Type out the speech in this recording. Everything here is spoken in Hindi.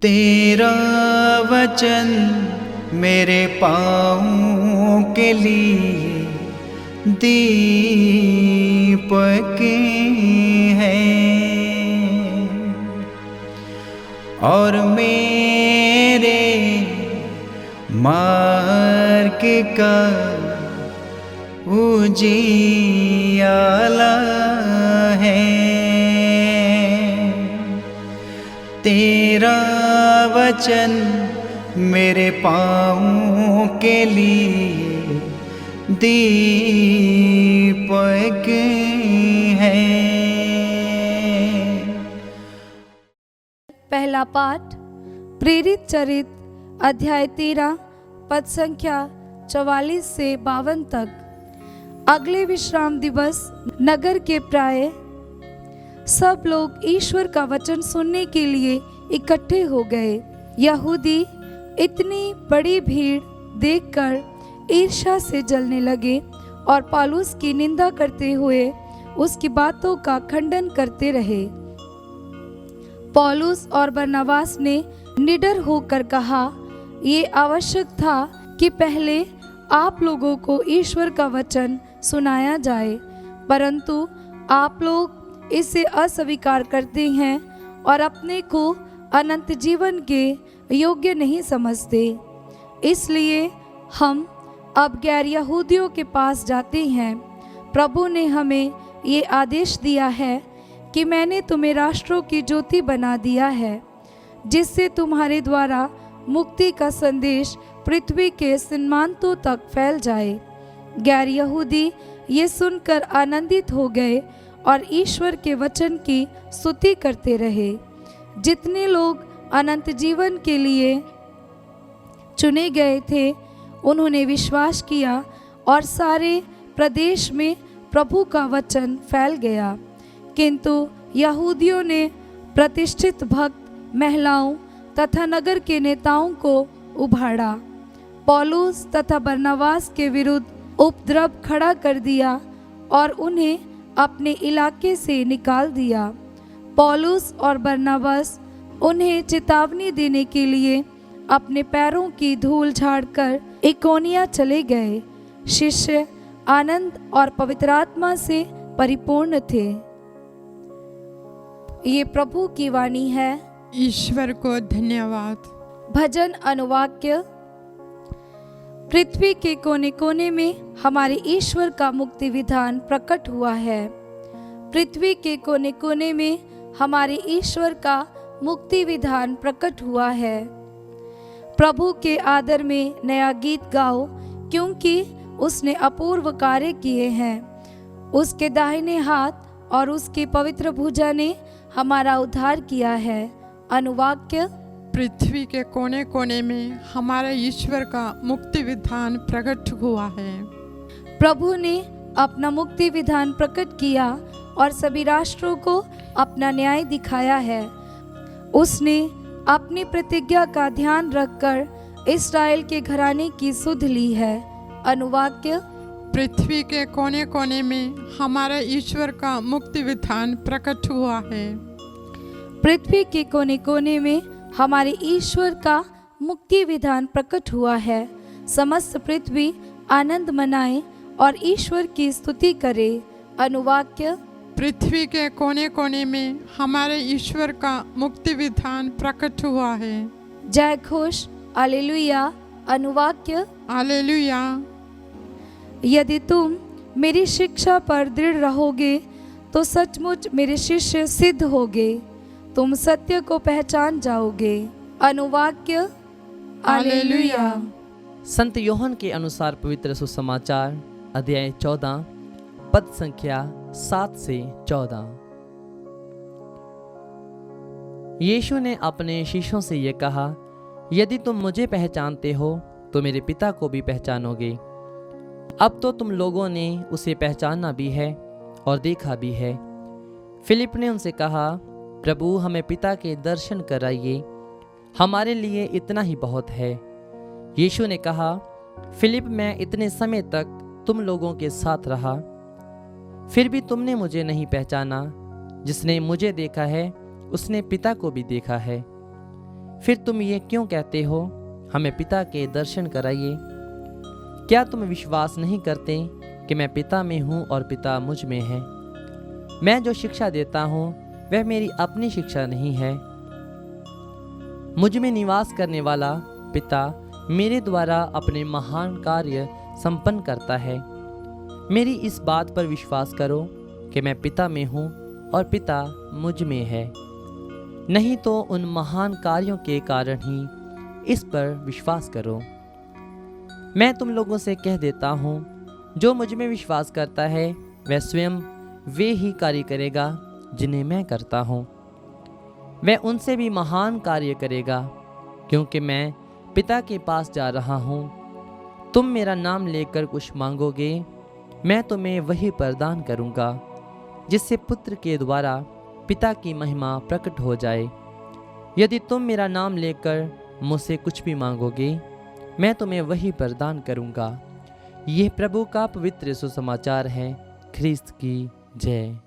तेरा वचन मेरे पाँवों के लिए दीपक है और मेरे मार्ग का उजियाला है। तेरा वचन मेरे पाँवों के लिए दीपक है। पहला पाठ प्रेरित चरित अध्याय 13 पद संख्या 44 से 52 तक। अगले विश्राम दिवस नगर के प्राय सब लोग ईश्वर का वचन सुनने के लिए इकट्ठे हो गए। यहूदी इतनी बड़ी भीड़ देखकर ईर्ष्या से जलने लगे और पौलुस की निंदा करते हुए उसकी बातों का खंडन करते रहे। पौलुस और बरनबास ने निडर होकर कहा, ये आवश्यक था कि पहले आप लोगों को ईश्वर का वचन सुनाया जाए, परंतु आप लोग इसे अस्वीकार करते हैं और अपने को अनंत जीवन के योग्य नहीं समझते। इसलिए हम अब गैर यहूदियों के पास जाते हैं। प्रभु ने हमें ये आदेश दिया है कि मैंने तुम्हें राष्ट्रों की ज्योति बना दिया है, जिससे तुम्हारे द्वारा मुक्ति का संदेश पृथ्वी के सीमांतों तक फैल जाए। गैर यहूदी ये सुनकर आनंदित हो गए और ईश्वर के वचन की स्तुति करते रहे। जितने लोग अनंत जीवन के लिए चुने गए थे उन्होंने विश्वास किया और सारे प्रदेश में प्रभु का वचन फैल गया। किंतु यहूदियों ने प्रतिष्ठित भक्त महिलाओं तथा नगर के नेताओं को उभाड़ा, पौलुस तथा बरनबास के विरुद्ध उपद्रव खड़ा कर दिया और उन्हें अपने इलाके से निकाल दिया। पौलुस और बरनबास उन्हें चेतावनी देने के लिए अपने पैरों की धूल झाड़कर इकोनिया चले गए। शिष्य आनंद और पवित्र आत्मा से परिपूर्ण थे। ये प्रभु की वाणी है। ईश्वर को धन्यवाद। भजन अनुवाक्य। पृथ्वी के कोने कोने में हमारे ईश्वर का मुक्ति विधान प्रकट हुआ है। पृथ्वी के कोने कोने में हमारे ईश्वर का मुक्ति विधान प्रकट हुआ है। प्रभु के आदर में नया गीत गाओ, क्योंकि उसने अपूर्व कार्य किए हैं। उसके दाहिने हाथ और उसकी पवित्र भुजा ने हमारा उद्धार किया है। अनुवाक्य। पृथ्वी के कोने कोने में हमारे ईश्वर का मुक्ति विधान प्रकट हुआ है। प्रभु ने अपना मुक्ति विधान प्रकट किया और सभी राष्ट्रों को अपना न्याय दिखाया है। उसने अपनी प्रतिज्ञा का ध्यान रखकर इस्राएल के घराने की सुध ली है। अनुवाक्य। पृथ्वी के कोने कोने में हमारे ईश्वर का मुक्ति विधान प्रकट हुआ है। पृथ्वी के कोने कोने में हमारे ईश्वर का मुक्ति विधान प्रकट हुआ है। समस्त पृथ्वी आनंद मनाए और ईश्वर की स्तुति करे। अनुवाक्य। पृथ्वी के कोने कोने में हमारे ईश्वर का मुक्ति विधान प्रकट हुआ है। जय घोष। हालेलुया। अनुवाक्य। हालेलुया। यदि तुम मेरी शिक्षा पर दृढ़ रहोगे तो सचमुच मेरे शिष्य सिद्ध होगे। तुम सत्य को पहचान जाओगे। अनुवाक्य। हालेलुया। संत यूहन्ना के अनुसार पवित्र सुसमाचार अध्याय 14 पद संख्या 7 से 14। यीशु ने अपने शिष्यों से ये कहा, यदि तुम मुझे पहचानते हो तो मेरे पिता को भी पहचानोगे। अब तो तुम लोगों ने उसे पहचाना भी है और देखा भी है। फिलिप ने उनसे कहा, प्रभु हमें पिता के दर्शन कराइए, हमारे लिए इतना ही बहुत है। यीशु ने कहा, फिलिप मैं इतने समय तक तुम लोगों के साथ रहा, फिर भी तुमने मुझे नहीं पहचाना। जिसने मुझे देखा है उसने पिता को भी देखा है। फिर तुम ये क्यों कहते हो, हमें पिता के दर्शन कराइए? क्या तुम विश्वास नहीं करते कि मैं पिता में हूँ और पिता मुझ में है? मैं जो शिक्षा देता हूँ वह मेरी अपनी शिक्षा नहीं है। मुझ में निवास करने वाला पिता मेरे द्वारा अपने महान कार्य संपन्न करता है। मेरी इस बात पर विश्वास करो कि मैं पिता में हूँ और पिता मुझ में है, नहीं तो उन महान कार्यों के कारण ही इस पर विश्वास करो। मैं तुम लोगों से कह देता हूँ, जो मुझ में विश्वास करता है वह स्वयं वे ही कार्य करेगा जिन्हें मैं करता हूँ। वह उनसे भी महान कार्य करेगा, क्योंकि मैं पिता के पास जा रहा हूँ। तुम मेरा नाम लेकर कुछ मांगोगे, मैं तुम्हें वही प्रदान करूँगा, जिससे पुत्र के द्वारा पिता की महिमा प्रकट हो जाए। यदि तुम मेरा नाम लेकर मुझसे कुछ भी मांगोगे, मैं तुम्हें वही प्रदान करूँगा। यह प्रभु का पवित्र सुसमाचार है। ख्रिस्त की जय।